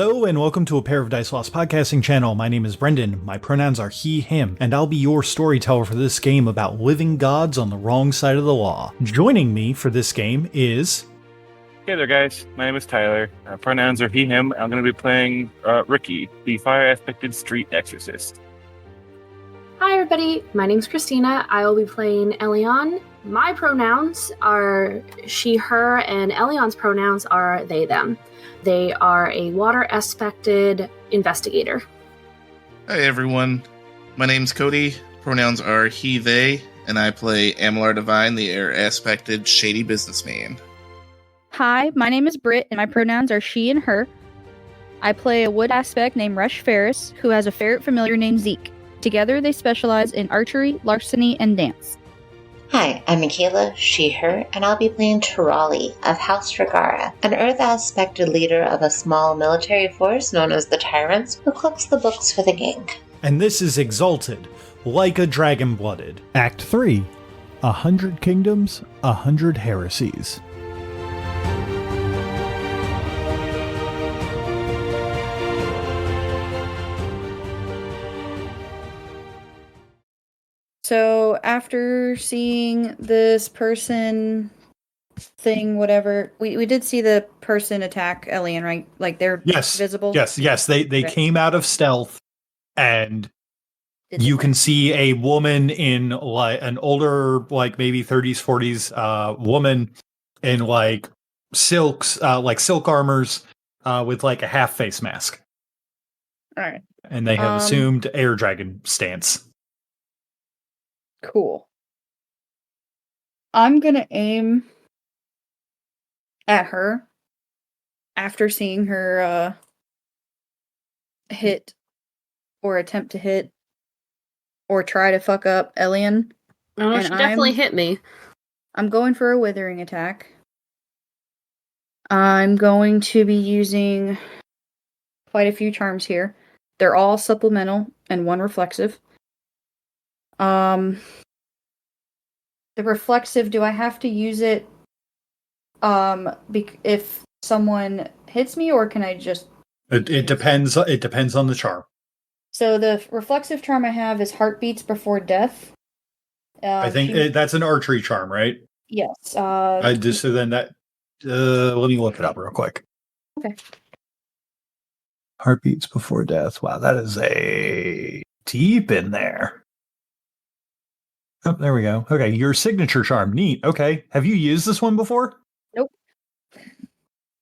Hello and welcome to A Pair of Dice Lost podcasting channel. My name is Brendan, my pronouns are he, him, and I'll be your storyteller for this game about living gods on the wrong side of the law. Joining me for this game is... Hey there guys, my name is Tyler. Pronouns are he, him. I'm going to be playing Ricky, the fire-aspected street exorcist. Hi everybody, my name's Christina. I will be playing Elion. My pronouns are she, her, and Elion's pronouns are they, them. They are a water-aspected investigator. Hi everyone, my name's Cody. Pronouns are he, they, and I play Amalar Divine, the air-aspected shady businessman. Hi, my name is Britt, and my pronouns are she and her. I play a wood aspect named Rush Ferris, who has a ferret familiar named Zeke. Together, they specialize in archery, larceny, and dance. Hi, I'm Michaela, she, her, and I'll be playing Tirali of House Regara, an Earth-aspected leader of a small military force known as the Tyrants, who cooks the books for the gang. And this is Exalted, like a dragon-blooded. Act 3, 100 Kingdoms, 100 Heresies. So, after seeing this person thing, whatever, we did see the person attack Elian, right? Like, they're visible? Yes. They Okay. came out of stealth, and you can see a woman in, like, an older, like, maybe 30s, 40s woman in, like, silks, like silk armors with, like, a half face mask. All right. And they have assumed air dragon stance. Cool. I'm gonna aim at her after seeing her hit or attempt to hit or try to fuck up Elian. Oh, she definitely hit me. I'm going for a withering attack. I'm going to be using quite a few charms here. They're all supplemental and one reflexive. The reflexive, do I have to use it if someone hits me, or can I just... It depends on the charm. So the reflexive charm I have is Heartbeats Before Death. I think that's an archery charm, right? Yes. Let me look it up real quick. Okay. Heartbeats Before Death. Wow, that is a deep in there. Oh, there we go. Okay, your signature charm. Neat. Okay. Have you used this one before? Nope.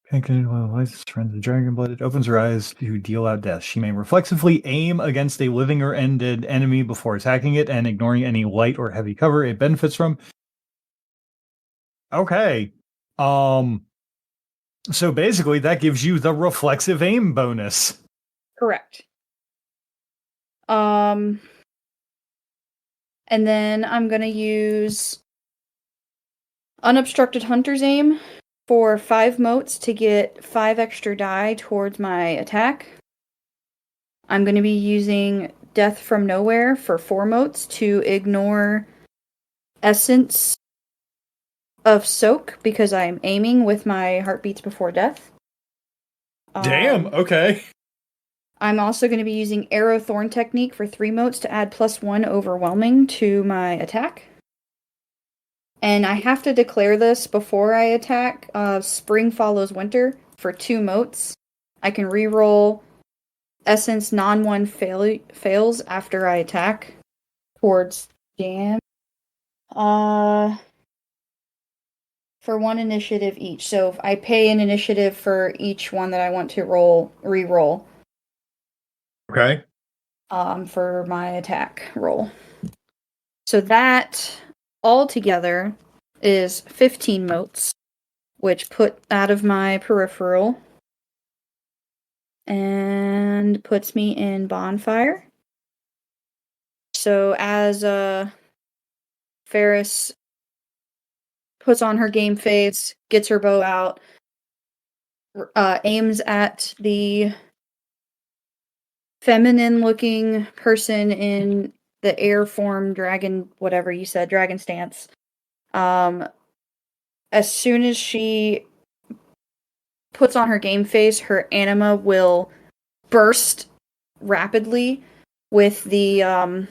Friends of Dragon Blooded opens her eyes to deal out death. She may reflexively aim against a living or undead enemy before attacking it and ignoring any light or heavy cover it benefits from. Okay. So basically that gives you the reflexive aim bonus. Correct. And then I'm going to use Unobstructed Hunter's Aim for 5 motes to get 5 extra die towards my attack. I'm going to be using Death from Nowhere for 4 motes to ignore Essence of Soak because I'm aiming with my Heartbeats Before Death. Damn, okay. I'm also going to be using Arrow Thorn Technique for 3 motes to add +1 Overwhelming to my attack. And I have to declare this before I attack. Spring Follows Winter for 2 motes. I can reroll Essence non-1 fails after I attack towards jam. For 1 initiative each. So if I pay an initiative for each one that I want to re-roll. Okay. For my attack roll. So that altogether is 15 motes, which put out of my peripheral and puts me in bonfire. So as Ferris puts on her game face, gets her bow out, aims at the feminine-looking person in the air form dragon, whatever you said, dragon stance. As soon as she puts on her game face, her anima will burst rapidly with the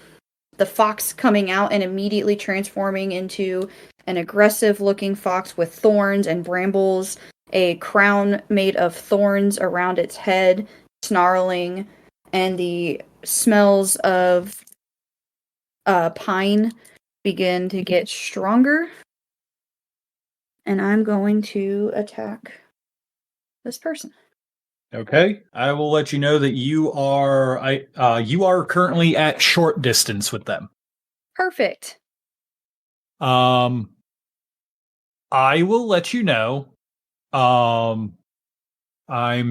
fox coming out and immediately transforming into an aggressive-looking fox with thorns and brambles, a crown made of thorns around its head, snarling, and the smells of pine begin to get stronger. And I'm going to attack this person. Okay, I will let you know that you are currently at short distance with them. Perfect. I will let you know. I'm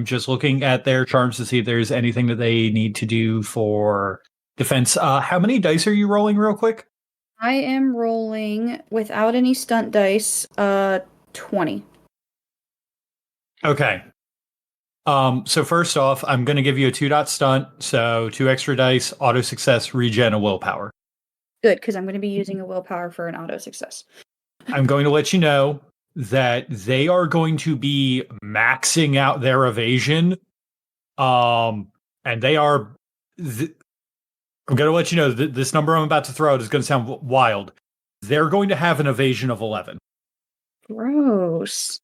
just looking at their charms to see if there's anything that they need to do for defense. How many dice are you rolling real quick? I am rolling without any stunt dice, 20. Okay. So first off, I'm going to give you a 2-dot stunt, so 2 extra dice, auto success, regen, a willpower. Good, because I'm going to be using a willpower for an auto success. I'm going to let you know that they are going to be maxing out their evasion. And they are... I'm going to let you know that this number I'm about to throw out is going to sound wild. They're going to have an evasion of 11. Gross.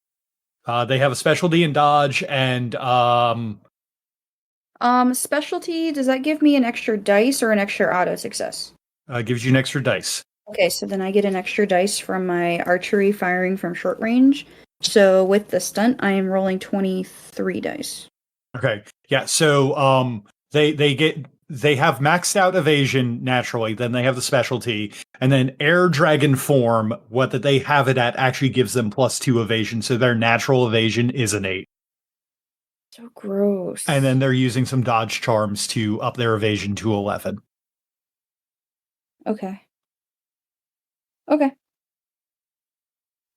They have a specialty in dodge and... Specialty, does that give me an extra dice or an extra auto success? gives you an extra dice. Okay, so then I get an extra dice from my archery firing from short range. So with the stunt, I am rolling 23 dice. Okay. Yeah, so they have maxed out evasion naturally, then they have the specialty, and then air dragon form, what that they have it at actually gives them +2 evasion, so their natural evasion is an 8. So gross. And then they're using some dodge charms to up their evasion to 11. Okay. Okay.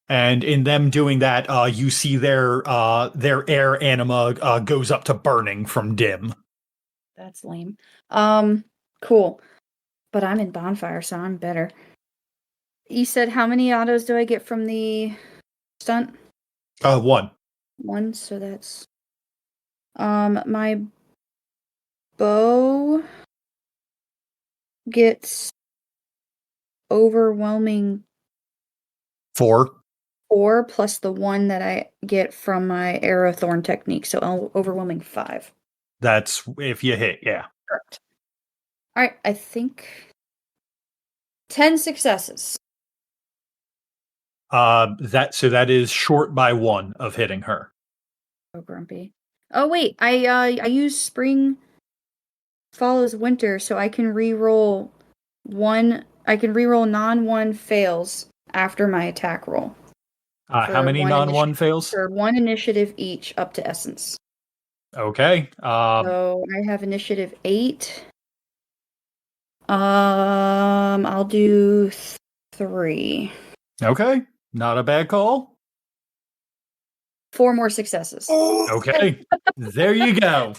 And in them doing that, you see their air anima goes up to burning from dim. That's lame. Cool. But I'm in bonfire, so I'm better. You said how many autos do I get from the stunt? 1. 1, so that's my bow gets overwhelming 4. 4 plus the 1 that I get from my arrow thorn technique, so overwhelming 5. That's if you hit, yeah. Correct. All right, I think 10 successes. That is short by 1 of hitting her. So grumpy. Oh wait, I use spring follows winter, so I can re-roll one. I can re-roll non-1 fails after my attack roll. How many non-1 fails? For 1 initiative each, up to essence. Okay. So I have initiative 8. I'll do 3. Okay. Not a bad call. 4 more successes. Okay. There you go.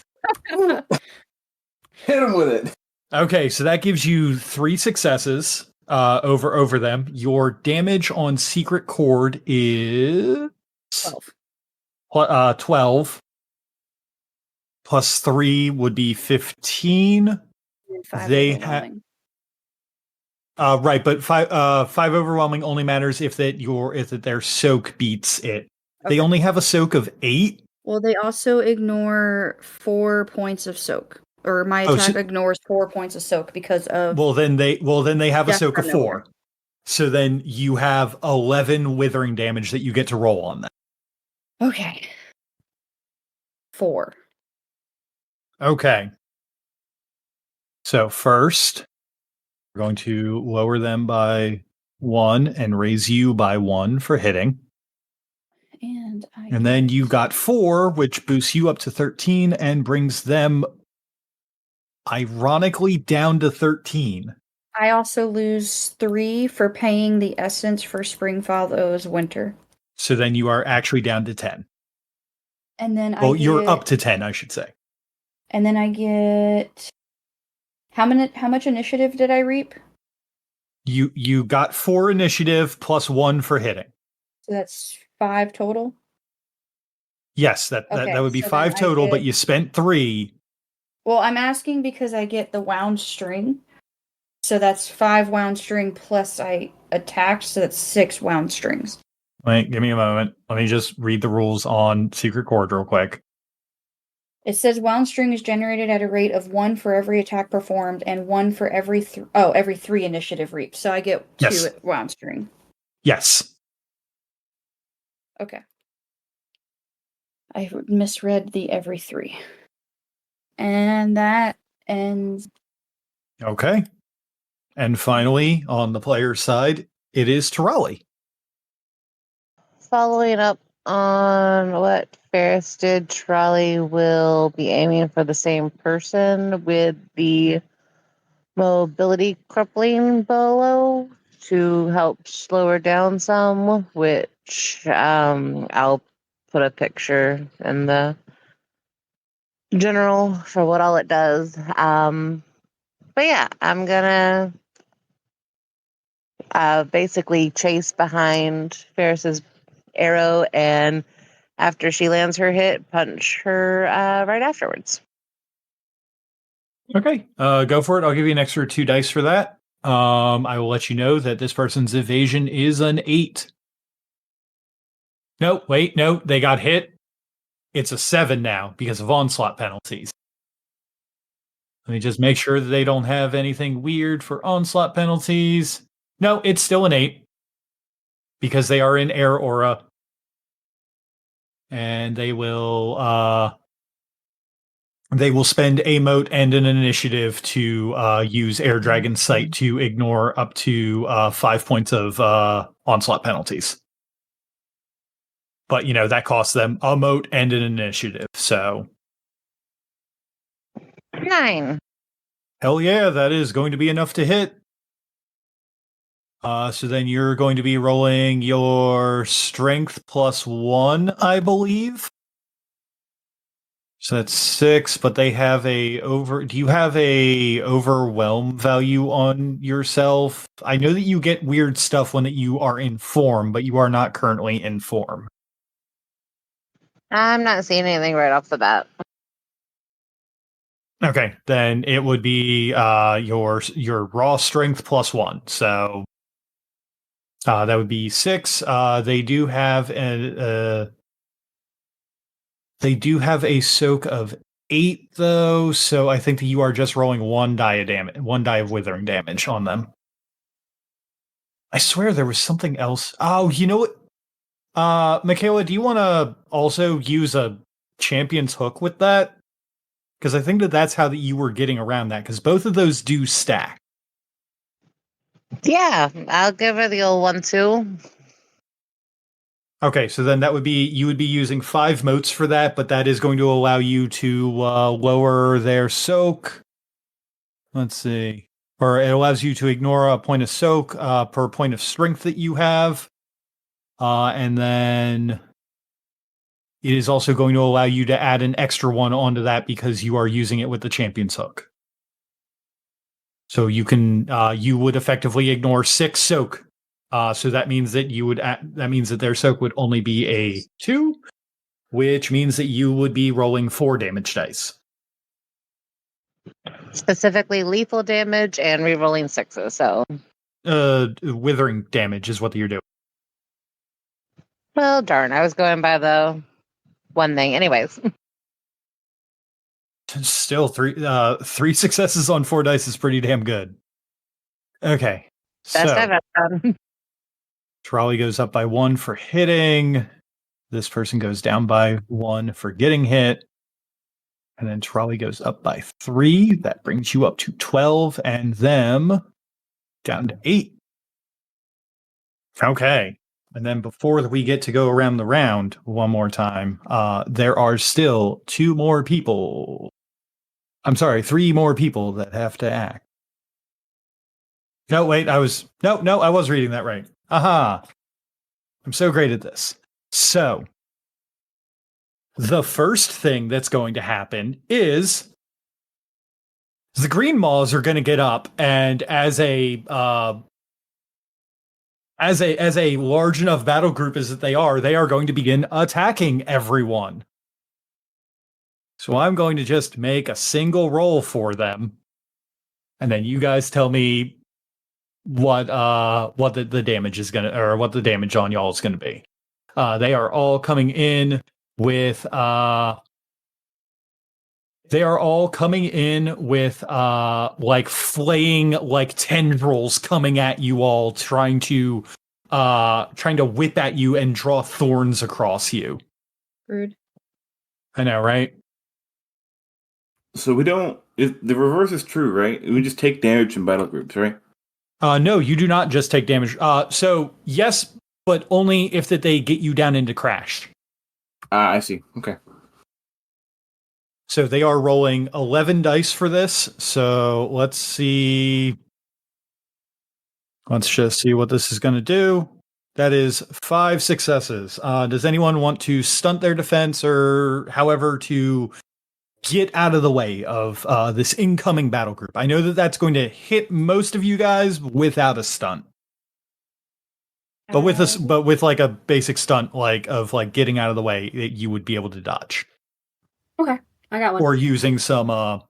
Hit him with it. Okay, so that gives you 3 successes over them. Your damage on Secret Chord is 12. 12. Plus 3 would be 15. And 5 They overwhelming. Right, but 5 overwhelming only matters if their soak beats it. Okay. They only have a soak of 8. Well, they also ignore 4 points of soak. Or my attack ignores 4 points of soak because of... Well, then they have a soak of 4. Nowhere. So then you have 11 withering damage that you get to roll on that. Okay. 4. Okay. So first, we're going to lower them by 1 and raise you by 1 for hitting. And then you got 4, which boosts you up to 13 and brings them ironically down to 13. I also lose 3 for paying the essence for Spring Follows Winter. So then you are actually down to 10. And then you're up to 10, I should say. And then I get... How much initiative did I reap? You got 4 initiative plus 1 for hitting. So that's 5 total? Yes, that Okay, would be so 5 then I total, but get- you spent 3. Well, I'm asking because I get the wound string. So that's 5 wound string plus I attacked, so that's 6 wound strings. Wait, give me a moment. Let me just read the rules on Secret Chord real quick. It says wound string is generated at a rate of 1 for every attack performed and 1 for every 3 initiative reaped. So I get 2 Yes. wound string. Yes. Okay. I misread the every 3. And that ends. Okay. And finally, on the player's side, it is Tirali. Following up on what Ferris did, Trolley will be aiming for the same person with the mobility crippling bolo to help slow her down some, which I'll put a picture in the general for what all it does. But yeah, I'm gonna basically chase behind Ferris's arrow, and after she lands her hit, punch her right afterwards. Okay, go for it. I'll give you an extra 2 dice for that. I will let you know that this person's evasion is an 8. No, wait, no, they got hit. It's a 7 now because of onslaught penalties. Let me just make sure that they don't have anything weird for onslaught penalties. No, it's still an 8 because they are in air aura. And they will spend a mote and an initiative to use Air Dragon's Sight to ignore up to 5 points of onslaught penalties. But, that costs them a mote and an initiative, so... 9. Hell yeah, that is going to be enough to hit. So then you're going to be rolling your strength plus 1, I believe. So that's 6, but they have do you have a overwhelm value on yourself? I know that you get weird stuff when you are in form, but you are not currently in form. I'm not seeing anything right off the bat. Okay, then it would be your raw strength plus 1. So that would be 6. They do have a soak of 8 though, so I think that you are just rolling 1 die of withering damage on them. I swear there was something else. Oh, you know what? Michaela, do you want to also use a champion's hook with that? Because I think that's how that you were getting around that, because both of those do stack. Yeah, I'll give her the old one too. Okay, so then you would be using 5 motes for that, but that is going to allow you to lower their soak. Let's see. Or it allows you to ignore a point of soak per point of strength that you have. And then it is also going to allow you to add an extra one onto that because you are using it with the champion's hook. So you would effectively ignore 6 soak. So that means that their soak would only be a 2, which means that you would be rolling 4 damage dice. Specifically lethal damage and rerolling 6s, so. Withering damage is what you're doing. Well, darn, I was going by the one thing. Anyways. Still 3 successes on 4 dice is pretty damn good. Okay. Best I've ever done. Trolley goes up by 1 for hitting. This person goes down by 1 for getting hit. And then Trolley goes up by 3. That brings you up to 12, and them down to 8. Okay. And then before we get to go around the round one more time, there are still 2 more people. I'm sorry, 3 more people that have to act. No, wait, I was reading that right. Aha. I'm so great at this. So, the first thing that's going to happen is the green maws are going to get up, and as a as a large enough battle group as that they are going to begin attacking everyone. So I'm going to just make a single roll for them, and then you guys tell me what the damage is gonna, or what the damage on y'all is gonna be. They are all coming in with like flaying like tendrils coming at you all, trying to whip at you and draw thorns across you. Rude. I know, right? So we don't. The reverse is true, right? We just take damage in battle groups, right? No, you do not just take damage. So yes, but only if that they get you down into crash. I see. Okay. So they are rolling 11 dice for this. So let's see. Let's just see what this is going to do. That is 5 successes. Does anyone want to stunt their defense or however to get out of the way of this incoming battle group? I know that that's going to hit most of you guys without a stunt. But with like a basic stunt, like of like getting out of the way, you would be able to dodge. Okay, I got one. Or using some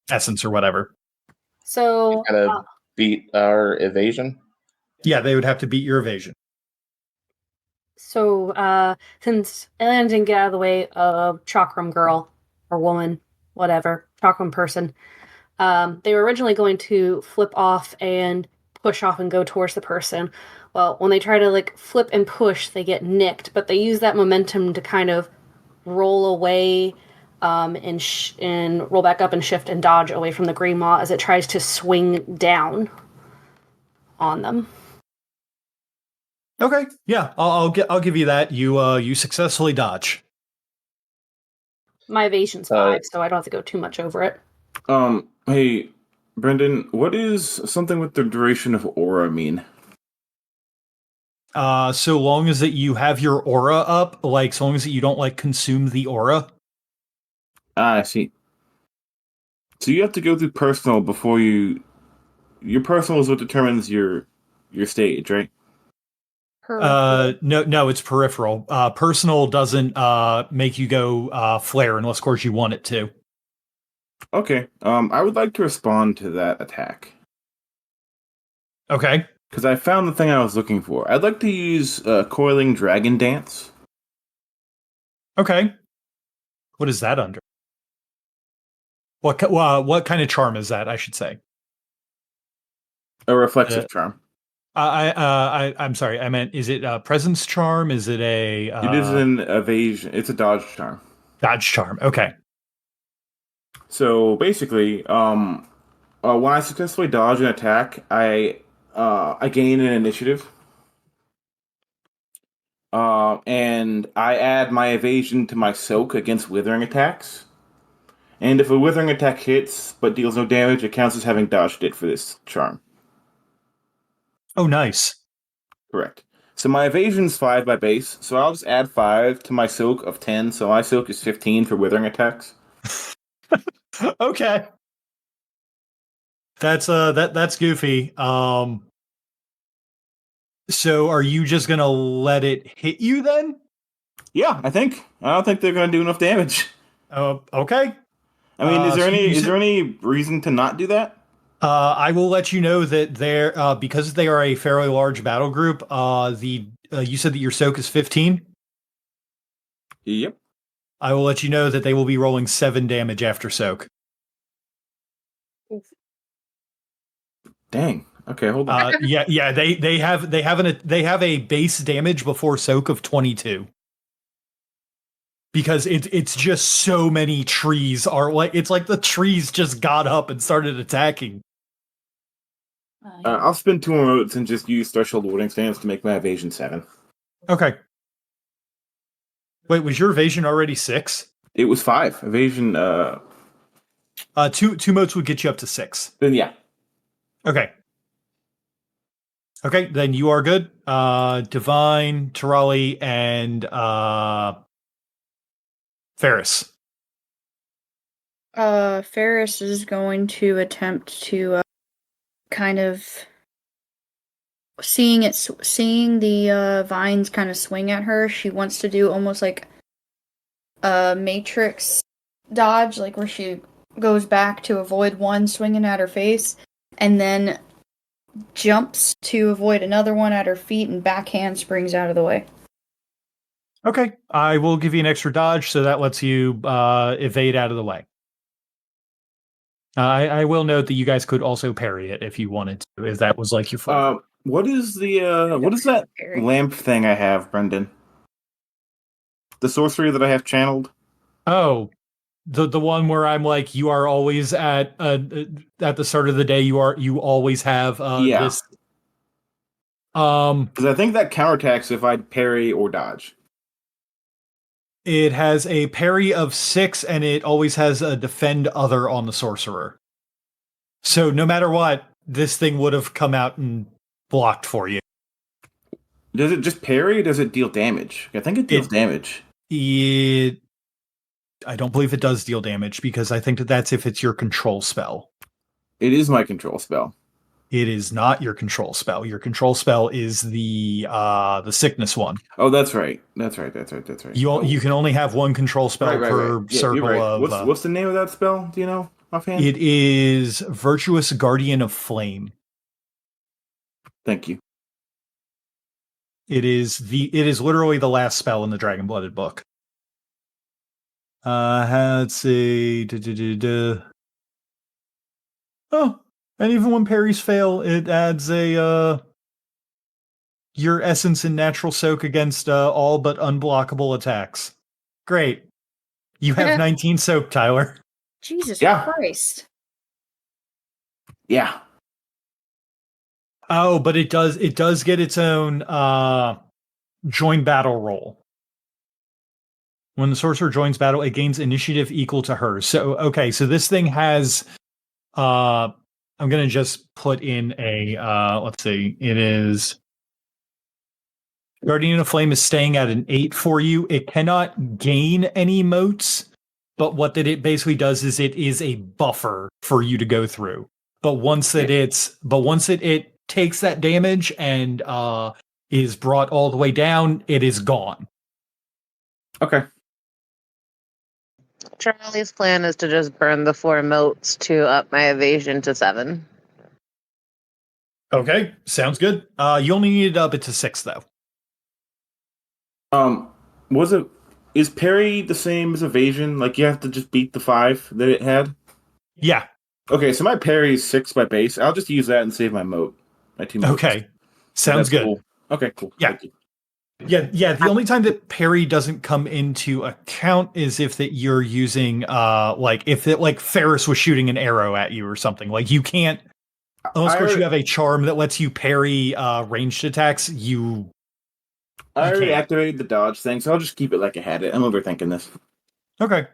essence or whatever. So Gotta beat our evasion. Yeah, they would have to beat your evasion. So since Alien didn't get out of the way of Chakram girl or woman, whatever, Chakram person, they were originally going to flip off and push off and go towards the person. Well, when they try to like flip and push, they get nicked, but they use that momentum to kind of roll away and roll back up and shift and dodge away from the green maw as it tries to swing down on them. Okay, yeah, I'll give you that. You successfully dodge. My evasion's 5, so I don't have to go too much over it. Hey, Brendan, what is something with the duration of aura mean? So long as that you have your aura up, like so long as that you don't like consume the aura. I see. So you have to go through personal before your personal is what determines your stage, right? No, it's peripheral. Personal doesn't make you go flare unless, of course, you want it to. Okay. I would like to respond to that attack. Okay. Because I found the thing I was looking for. I'd like to use Coiling Dragon Dance. Okay. What is that under? What kind of charm is that, I should say? A reflexive charm. I'm sorry. I meant, is it a presence charm? Is it a? It is an evasion. It's a dodge charm. Dodge charm. Okay. So basically, when I successfully dodge an attack, I gain an initiative, and I add my evasion to my soak against withering attacks. And if a withering attack hits but deals no damage, it counts as having dodged it for this charm. Oh, nice. Correct. So my evasion's 5 by base, so I'll just add 5 to my soak of 10, so my soak is 15 for withering attacks. Okay. That's goofy. So are you just gonna let it hit you then? Yeah, I don't think they're gonna do enough damage. Okay. I mean, is there any reason to not do that? I will let you know that they're because they are a fairly large battle group. You said that your soak is 15. Yep. I will let you know that they will be rolling 7 damage after soak. Dang. Okay, hold on. Yeah. They have a base damage before soak of 22. Because it's just so many trees are like, it's like the trees just got up and started attacking. I'll spend 2 more modes and just use threshold warding stance to make my evasion 7. Okay. Wait, was your evasion already 6? It was 5. Evasion, two modes would get you up to 6. Then yeah. Okay. Okay, then you are good. Divine, Tirali, and Ferris. Ferris is going to attempt to kind of seeing the vines kind of swing at her, she wants to do almost like a matrix dodge, like where she goes back to avoid one swinging at her face, and then jumps to avoid another one at her feet and backhand springs out of the way. Okay, I will give you an extra dodge, so that lets you evade out of the way. I will note that you guys could also parry it if you wanted to, if that was like your flavor. What is that Parry. lamp thing I have, Brendan? The sorcery that I have channeled? Oh, the one where I'm like, you are always at the start of the day. You always have Yeah. this. Because I think that counterattacks if I parry or dodge. It has a parry of 6, and it always has a defend other on the sorcerer. So no matter what, this thing would have come out and blocked for you. Does it just parry or does it deal damage? I think it deals damage. I don't believe it does deal damage, because I think that's if it's your control spell. It is my control spell. It is not your control spell. Your control spell is the sickness one. Oh, that's right. That's right. You can only have one control spell per circle of. What's the name of that spell? Do you know offhand? It is Virtuous Guardian of Flame. Thank you. It is literally the last spell in the Dragon Blooded book. Let's see. Oh, and even when parries fail, it adds your essence and natural soak against all but unblockable attacks. Great. You have 19 soak, Tyler. Jesus Yeah. Christ. Yeah. Oh, but it does get its own join battle roll. When the sorcerer joins battle, it gains initiative equal to hers. So so this thing has I'm going to just put in a, let's see, it is, Guardian of Flame is staying at an 8 for you. It cannot gain any motes, but what that it basically does is it is a buffer for you to go through. But once it takes that damage and is brought all the way down, it is gone. Okay. Charlie's plan is to just burn the 4 motes to up my evasion to 7. Okay, sounds good. You only need it up it to 6 though. Is parry the same as evasion? Like you have to just beat the 5 that it had? Yeah. Okay, so my parry is 6 by base. I'll just use that and save my mote. My 2 motes. Okay. Sounds good. Cool. Okay, cool. Yeah. Yeah, the only time that parry doesn't come into account is if that you're using if Ferris was shooting an arrow at you or something. Like you can't, unless of course you have a charm that lets you parry ranged attacks, I already activated the dodge thing, so I'll just keep it like I had it. I'm overthinking this. Okay.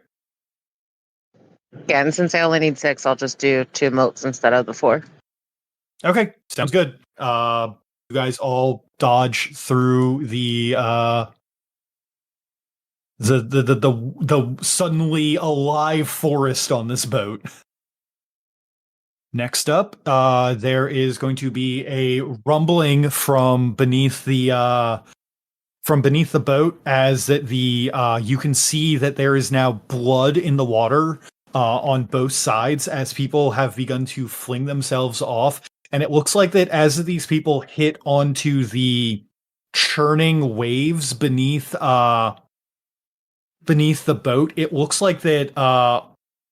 Yeah, and since I only need 6, I'll just do 2 motes instead of the 4. Okay, sounds good. You guys all dodge through the suddenly alive forest on this boat. Next up, there is going to be a rumbling from beneath the boat, as that you can see that there is now blood in the water on both sides as people have begun to fling themselves off. And it looks like that as these people hit onto the churning waves beneath the boat, it looks like that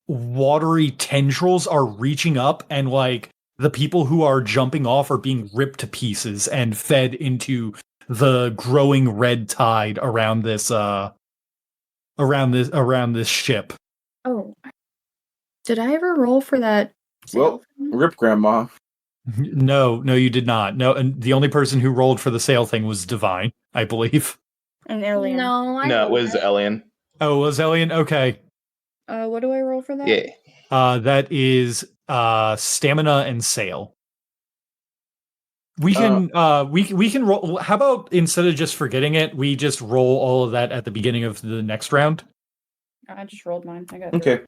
watery tendrils are reaching up, and like the people who are jumping off are being ripped to pieces and fed into the growing red tide around this ship. Oh, did I ever roll for that? Well, rip grandma. No, you did not. No, and the only person who rolled for the sail thing was Divine, I believe. An alien. No, it was Elian. Oh, it was Elian? Okay. What do I roll for that? Yeah. That is stamina and sail. We can we can roll. How about instead of just forgetting it, we just roll all of that at the beginning of the next round? I just rolled mine. I got Okay.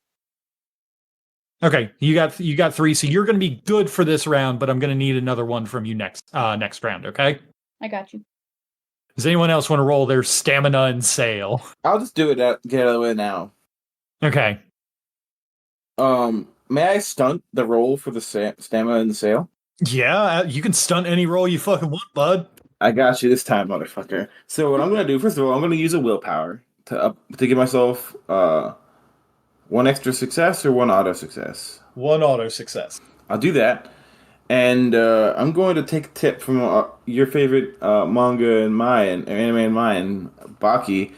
Okay, you got 3, so you're going to be good for this round, but I'm going to need another one from you next round. Okay. I got you. Does anyone else want to roll their stamina and sail? I'll just do it. Get out of the way now. Okay. May I stunt the roll for the stamina and the sail? Yeah, you can stunt any roll you fucking want, bud. I got you this time, motherfucker. So what I'm gonna do, first of all, I'm gonna use a willpower to give myself one extra success or one auto success. One auto success. I'll do that, and I'm going to take a tip from your favorite manga and mine, or anime and mine, Baki.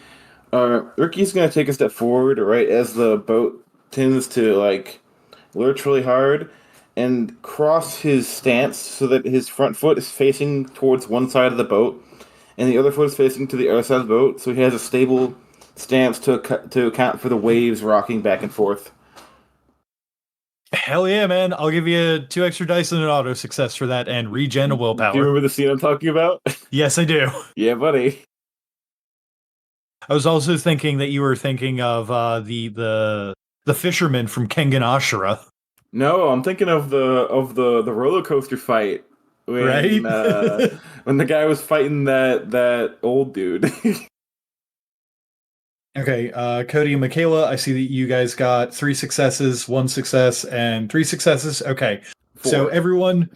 Ricky's gonna take a step forward right as the boat tends to lurch really hard, and cross his stance so that his front foot is facing towards one side of the boat, and the other foot is facing to the other side of the boat, so he has a stable stance to account for the waves rocking back and forth. Hell yeah, man. I'll give you 2 extra dice and an auto success for that, and regen a willpower. Do you remember the scene I'm talking about? Yes, I do. Yeah, buddy. I was also thinking that you were thinking of the fisherman from Kengan Ashura. No, I'm thinking of the roller coaster fight when, right? When the guy was fighting that old dude. Okay, Cody and Michaela, I see that you guys got 3 successes, 1 success, and 3 successes. Okay, 4. So everyone...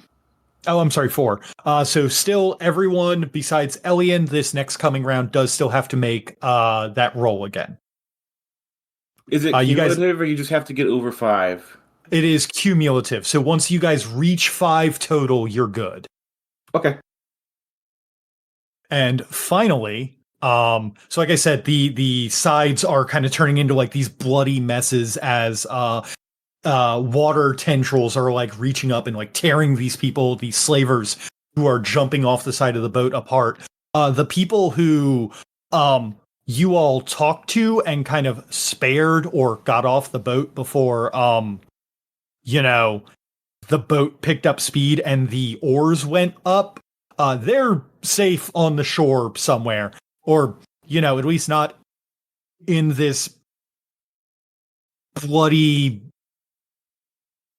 Oh, I'm sorry, 4. So still everyone besides Elian this next coming round does still have to make that roll again. Is it cumulative or you just have to get over 5? It is cumulative. So once you guys reach 5 total, you're good. Okay. And finally... so like I said, the sides are kind of turning into these bloody messes as water tendrils are reaching up and tearing these slavers who are jumping off the side of the boat apart. The people who you all talked to and kind of spared or got off the boat before the boat picked up speed and the oars went up, they're safe on the shore somewhere. Or, at least not in this bloody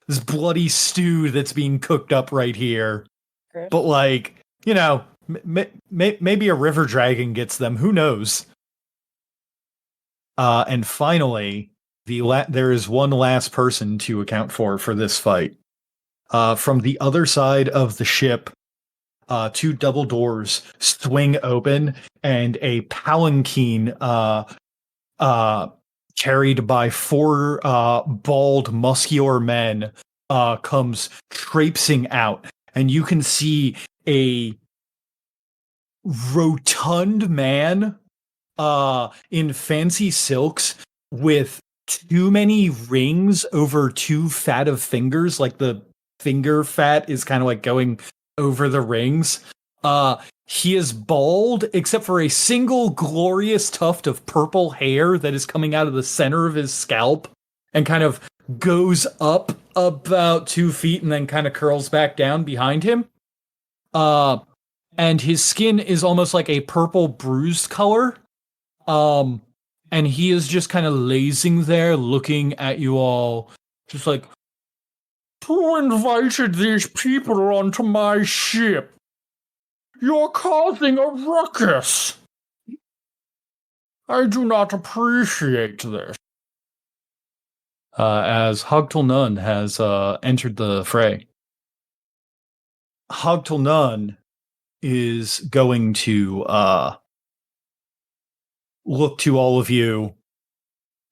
stew that's being cooked up right here. Great. But maybe a river dragon gets them. Who knows? And finally, there is one last person to account for this fight. From the other side of the ship, 2 double doors swing open, and a palanquin carried by 4 bald, muscular men comes traipsing out, and you can see a rotund man in fancy silks with too many rings over too fat of fingers, the finger fat is kind of going over the rings. He is bald except for a single glorious tuft of purple hair that is coming out of the center of his scalp and kind of goes up about 2 feet and then kind of curls back down behind him. And his skin is almost like a purple bruised color. And he is just kind of lazing there looking at you all, just who invited these people onto my ship? You're causing a ruckus. I do not appreciate this. As Hogtel Nun has entered the fray. Hogtel Nun is going to look to all of you.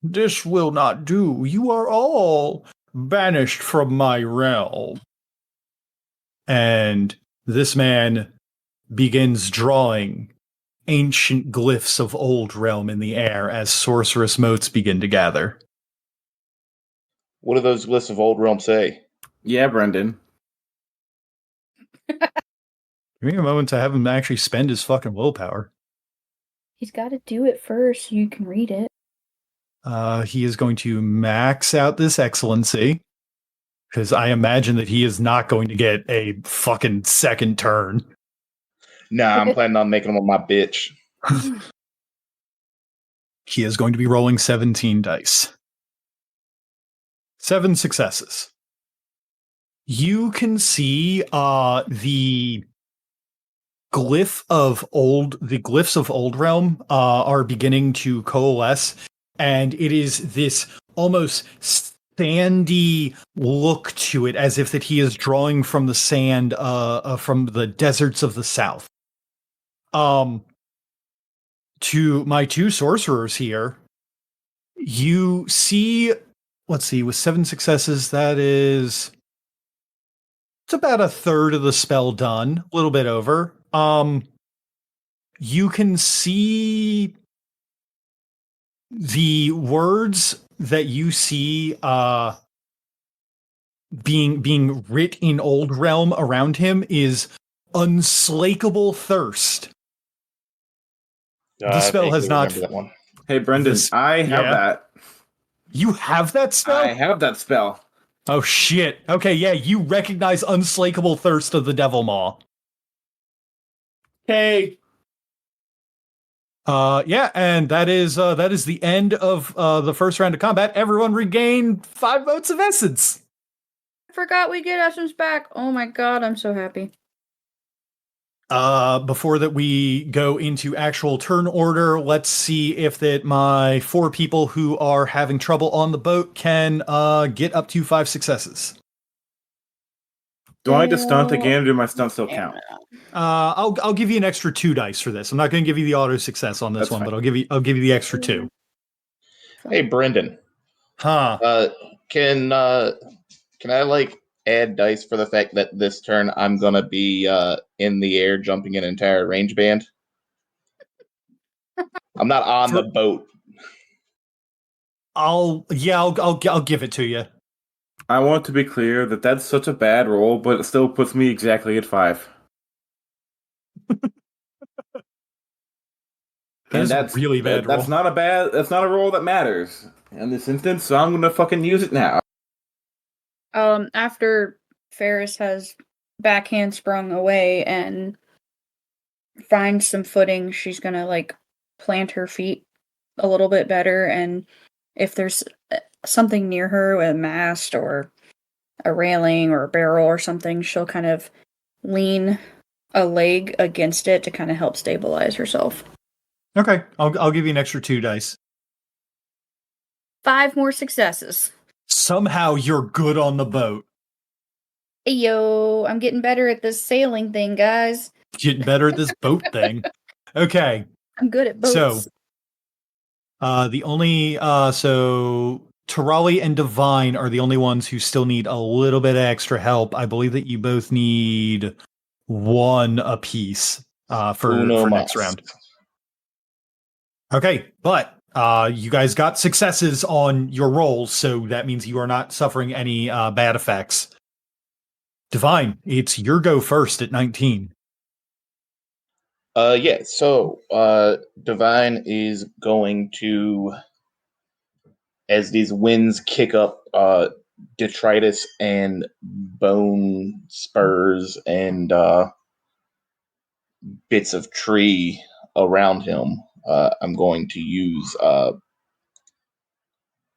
This will not do. You are all banished from my realm. And this man begins drawing ancient glyphs of old realm in the air as sorceress motes begin to gather. What do those glyphs of old realm say? Yeah, Brendan. Give me a moment to have him actually spend his fucking willpower. He's got to do it first so you can read it. He is going to max out this excellency, because I imagine that he is not going to get a fucking second turn. Nah, I'm planning on making him my bitch. He is going to be rolling 17 dice. 7 successes. You can see the glyphs of Old Realm are beginning to coalesce, and it is this almost sandy look to it, as if that he is drawing from the sand from the deserts of the south. To my 2 sorcerers here, you see, let's see, with 7 successes, it's about a third of the spell done, a little bit over. You can see the words that you see being writ in Old Realm around him is unslakable thirst. The spell has not. That one. Hey, Brendan, I have that. You have that spell? I have that spell. Oh shit. Okay, yeah, you recognize unslakable thirst of the Devil Maw. Hey. Yeah, and that is the end of the first round of combat. Everyone regained 5 votes of essence. I forgot we get essence back. Oh my god, I'm so happy. Before that we go into actual turn order, let's see if that my 4 people who are having trouble on the boat can get up to 5 successes. Do I need to stunt again, or do my stunt still count? I'll give you an extra 2 dice for this. I'm not going to give you the auto success on this That's one, fine. but I'll give you the extra 2. Hey, Brendan. Huh. Can I add dice for the fact that this turn I'm gonna be in the air jumping an entire range band? I'm not on the boat. I'll give it to you. I want to be clear that that's such a bad roll, but it still puts me exactly at 5. That's really bad roll. That's not a roll that matters in this instance, so I'm gonna fucking use it now. After Ferris has backhand sprung away and finds some footing, she's gonna plant her feet a little bit better, and if there's something near her, a mast or a railing or a barrel or something, she'll kind of lean a leg against it to kind of help stabilize herself. Okay, I'll give you an extra 2 dice. 5 more successes. Somehow you're good on the boat. Hey, yo, I'm getting better at this sailing thing, guys. Getting better at this boat thing. Okay. I'm good at boats. So, Tarali and Divine are the only ones who still need a little bit of extra help. I believe that you both need 1 apiece for next round. Okay, but you guys got successes on your rolls, so that means you are not suffering any bad effects. Divine, it's your go first at 19. So Divine is going to, as these winds kick up detritus and bone spurs and bits of tree around him, I'm going to use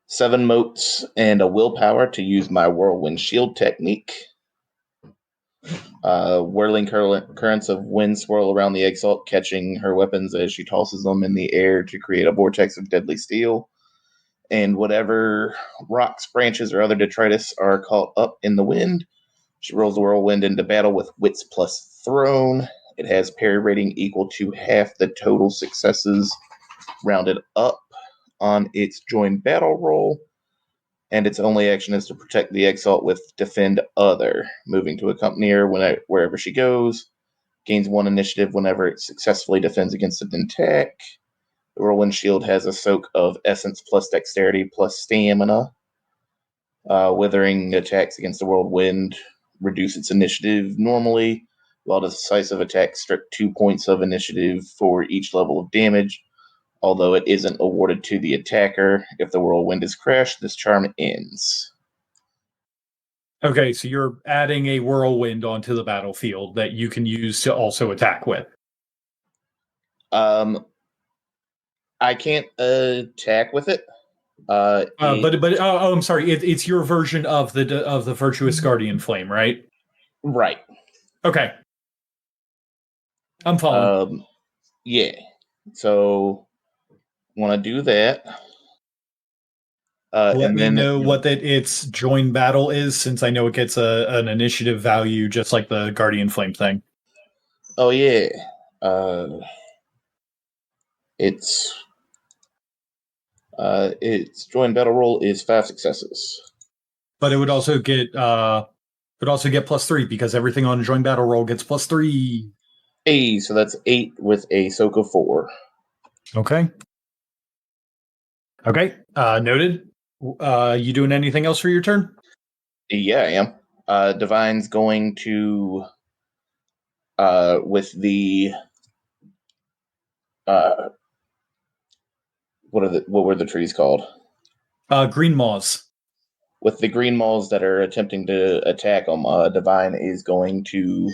7 motes and a willpower to use my whirlwind shield technique. Whirling currents of wind swirl around the Exalt, catching her weapons as she tosses them in the air to create a vortex of deadly steel. And whatever rocks, branches, or other detritus are caught up in the wind, she rolls the whirlwind into battle with wits plus thrown. It has parry rating equal to half the total successes rounded up on its joined battle roll. And its only action is to protect the Exalt with Defend Other, moving to accompany her wherever she goes. Gains 1 initiative whenever it successfully defends against an attack. The Whirlwind Shield has a soak of Essence plus Dexterity plus Stamina. Withering attacks against the Whirlwind reduce its initiative normally, while decisive attacks strip 2 points of initiative for each level of damage. Although it isn't awarded to the attacker, if the whirlwind is crashed, this charm ends. Okay, so you're adding a whirlwind onto the battlefield that you can use to also attack with. I can't attack with it. I'm sorry. It's your version of the virtuous guardian flame, right? Right. Okay. I'm following. Yeah. So, want to do that. Let me know what its join battle is, since I know it gets an initiative value, just like the guardian flame thing. Oh yeah. Its join battle roll is 5 successes. But it would also get +3 because everything on a join battle roll gets +3. Hey, so that's 8 with a soak of 4. Okay. Noted. You doing anything else for your turn? Yeah, I am. Divine's going to with the what were the trees called? Green moss. With the green malls that are attempting to attack them, Divine is going to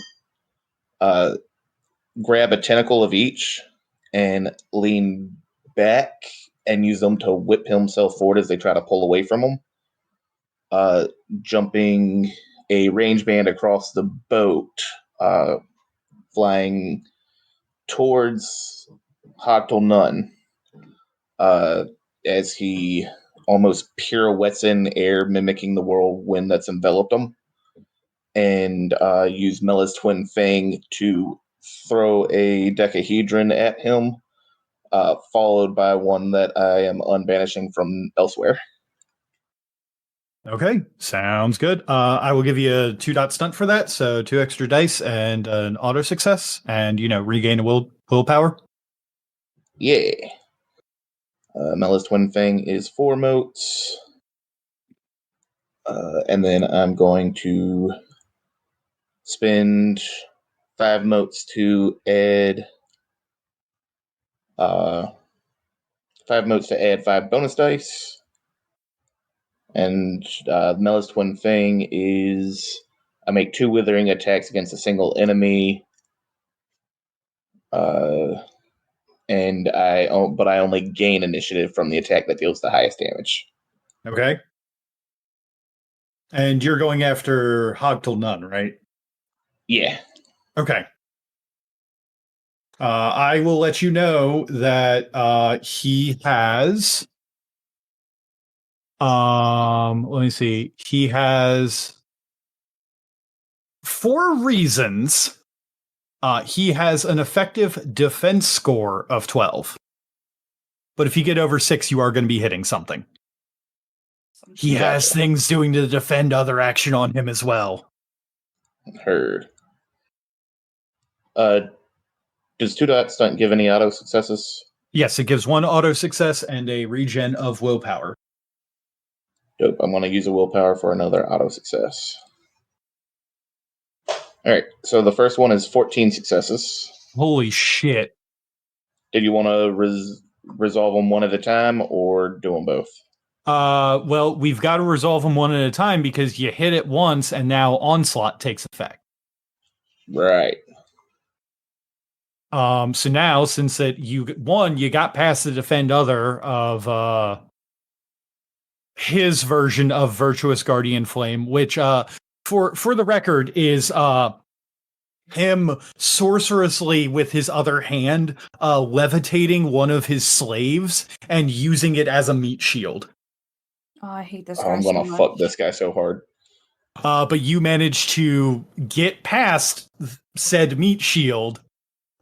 grab a tentacle of each and lean back and use them to whip himself forward as they try to pull away from him. Jumping a range band across the boat, flying towards Hogtel Nun, as he almost pirouettes in air, mimicking the whirlwind that's enveloped him, and use Mela's Twin Fang to throw a decahedron at him, followed by one that I am unbanishing from elsewhere. Okay, sounds good. I will give you a 2-dot stunt for that, so 2 extra dice and an auto success, and regain a willpower. Yeah. Mela's Twin Fang is 4 motes. And then I'm going to spend 5 motes to add 5 bonus dice. And Mela's Twin Fang is I make 2 withering attacks against a single enemy. And I only gain initiative from the attack that deals the highest damage. Okay. And you're going after Hogtel Nun, right? Yeah. Okay. I will let you know that he has. Let me see. He has 4 reasons. He has an effective defense score of 12. But if you get over 6, you are going to be hitting something. He has things doing to defend other action on him as well. Heard. Does 2-dot stunt give any auto successes? Yes, it gives 1 auto success and a regen of willpower. Dope. I'm going to use a willpower for another auto success. All right. So the first one is 14 successes. Holy shit. Did you want to resolve them one at a time or do them both? Well, we've got to resolve them one at a time because you hit it once and now Onslaught takes effect. Right. So now, since that you got past the defend other of his version of Virtuous Guardian Flame, which for the record is him sorcerously with his other hand levitating one of his slaves and using it as a meat shield. Oh, I hate this guy. I'm gonna fuck this guy so hard. But you managed to get past said meat shield,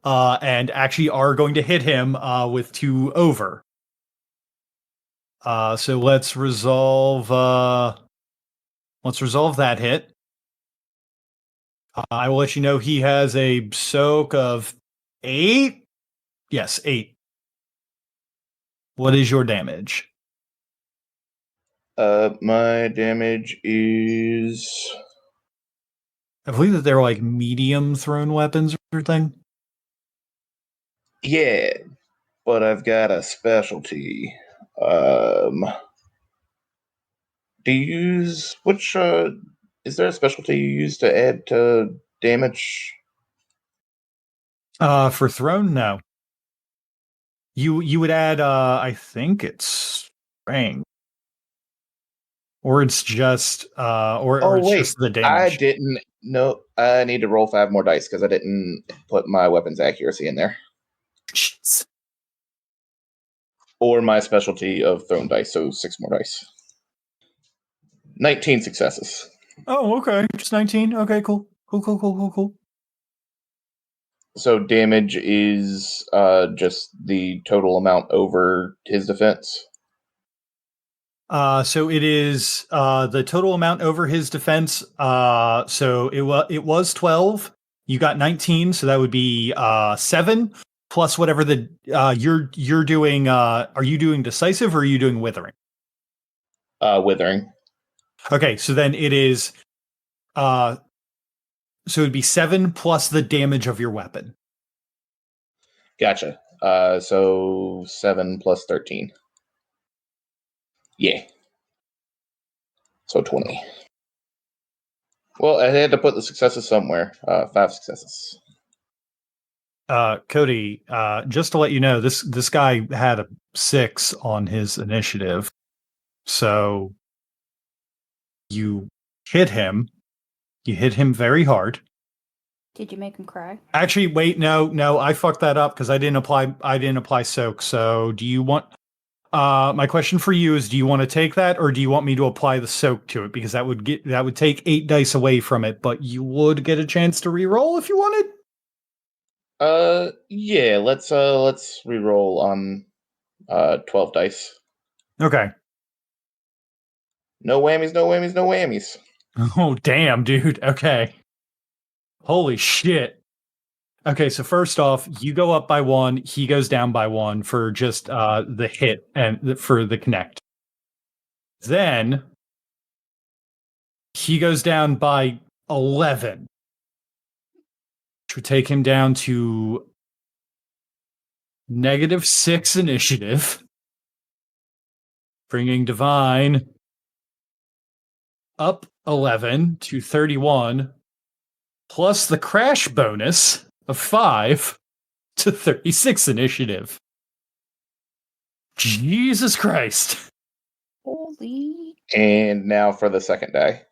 and actually are going to hit him with 2 over. So let's resolve that hit. I will let you know he has a soak of 8. Yes, 8. What is your damage? My damage is... I believe that they're like medium thrown weapons or something. Yeah, but I've got a specialty. Do you use... Which, is there a specialty you use to add to damage? For thrown, no. You would add, I think it's strength. Or it's just or it's wait, just the I damage. didn't. No, I need to roll 5 more dice because I didn't put my weapon's accuracy in there. Jeez. Or my specialty of thrown dice, so 6 more dice. 19 successes. Oh, okay. Just 19. Okay, cool. Cool. So damage is just the total amount over his defense. So it is the total amount over his defense. So it was 12. You got 19, so that would be 7 plus whatever the you're doing. Are you doing decisive or are you doing withering? Withering. Okay, so then it is so it'd be 7 plus the damage of your weapon. Gotcha. So 7 plus 13. Yeah. So 20. Well, I had to put the successes somewhere. 5 successes. Cody, just to let you know, this guy had a 6 on his initiative. So you hit him. You hit him very hard. Did you make him cry? Actually, wait, no, I fucked that up because I didn't apply soak. So do you want my question for you is, do you want to take that or do you want me to apply the soak to it? Because that would take 8 dice away from it, but you would get a chance to reroll if you wanted. Yeah, let's re-roll on 12 dice. Okay. No whammies, no whammies, no whammies. Oh, damn, dude. Okay. Holy shit. Okay, so first off, you go up by 1, he goes down by 1 for just the hit and for the connect. Then he goes down by 11, which would take him down to -6 initiative, bringing Divine up 11 to 31, plus the crash bonus of 5 to 36 initiative. Jesus Christ. Holy. And now for the second die.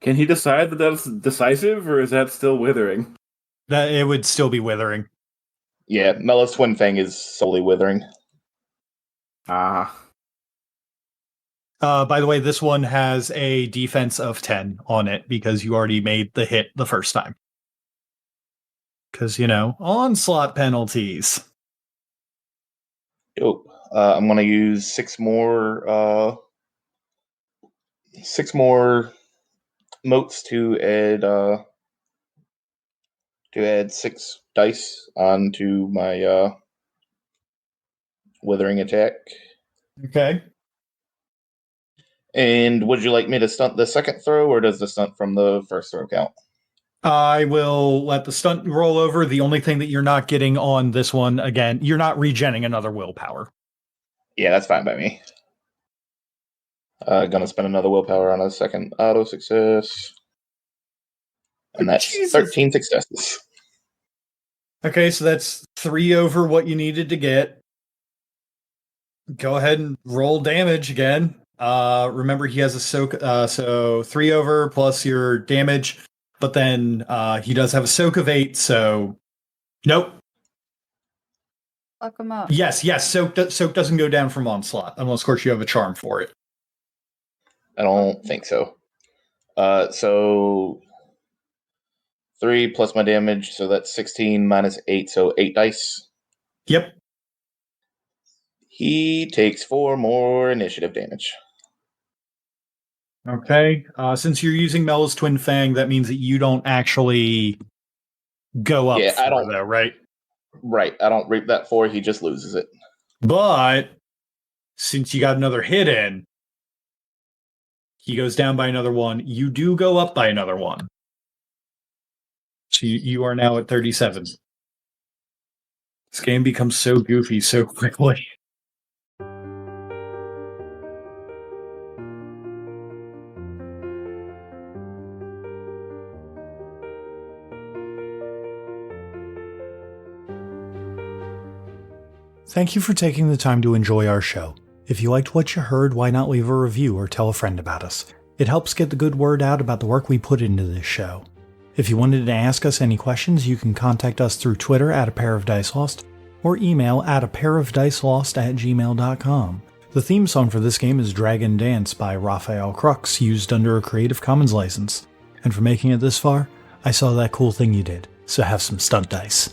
Can he decide that that's decisive, or is that still withering? That it would still be withering. Yeah, Mellow's Twin Fang is solely withering. Ah. By the way, this one has a defense of 10 on it because you already made the hit the first time. Because, onslaught penalties. Yep. I'm going to use 6 more motes to add 6 dice onto my withering attack. Okay. And would you like me to stunt the second throw, or does the stunt from the first throw count? I will let the stunt roll over. The only thing that you're not getting on this one, again, you're not regenning another willpower. Yeah, that's fine by me. Gonna spend another willpower on a second auto success. And that's Jesus. 13 successes. Okay, so that's 3 over what you needed to get. Go ahead and roll damage again. Remember, he has a soak, so 3 over plus your damage, but then he does have a soak of 8, so nope. Fuck him up. Yes, soak doesn't go down from onslaught, unless, of course, you have a charm for it. I don't think so. So 3 plus my damage, so that's 16 minus 8, so 8 dice. Yep. He takes 4 more initiative damage. Okay. Since you're using Mellow's Twin Fang, that means that you don't actually go up I don't, though, right? Right. I don't reap that 4, he just loses it. But since you got another hit in, he goes down by another 1. You do go up by another 1. So you are now at 37. This game becomes so goofy so quickly. Thank you for taking the time to enjoy our show. If you liked what you heard, why not leave a review or tell a friend about us? It helps get the good word out about the work we put into this show. If you wanted to ask us any questions, you can contact us through Twitter at apairofdicelost or email at apairofdicelost@gmail.com. The theme song for this game is Dragon Dance by Raphael Crux, used under a Creative Commons license. And for making it this far, I saw that cool thing you did, so have some stunt dice.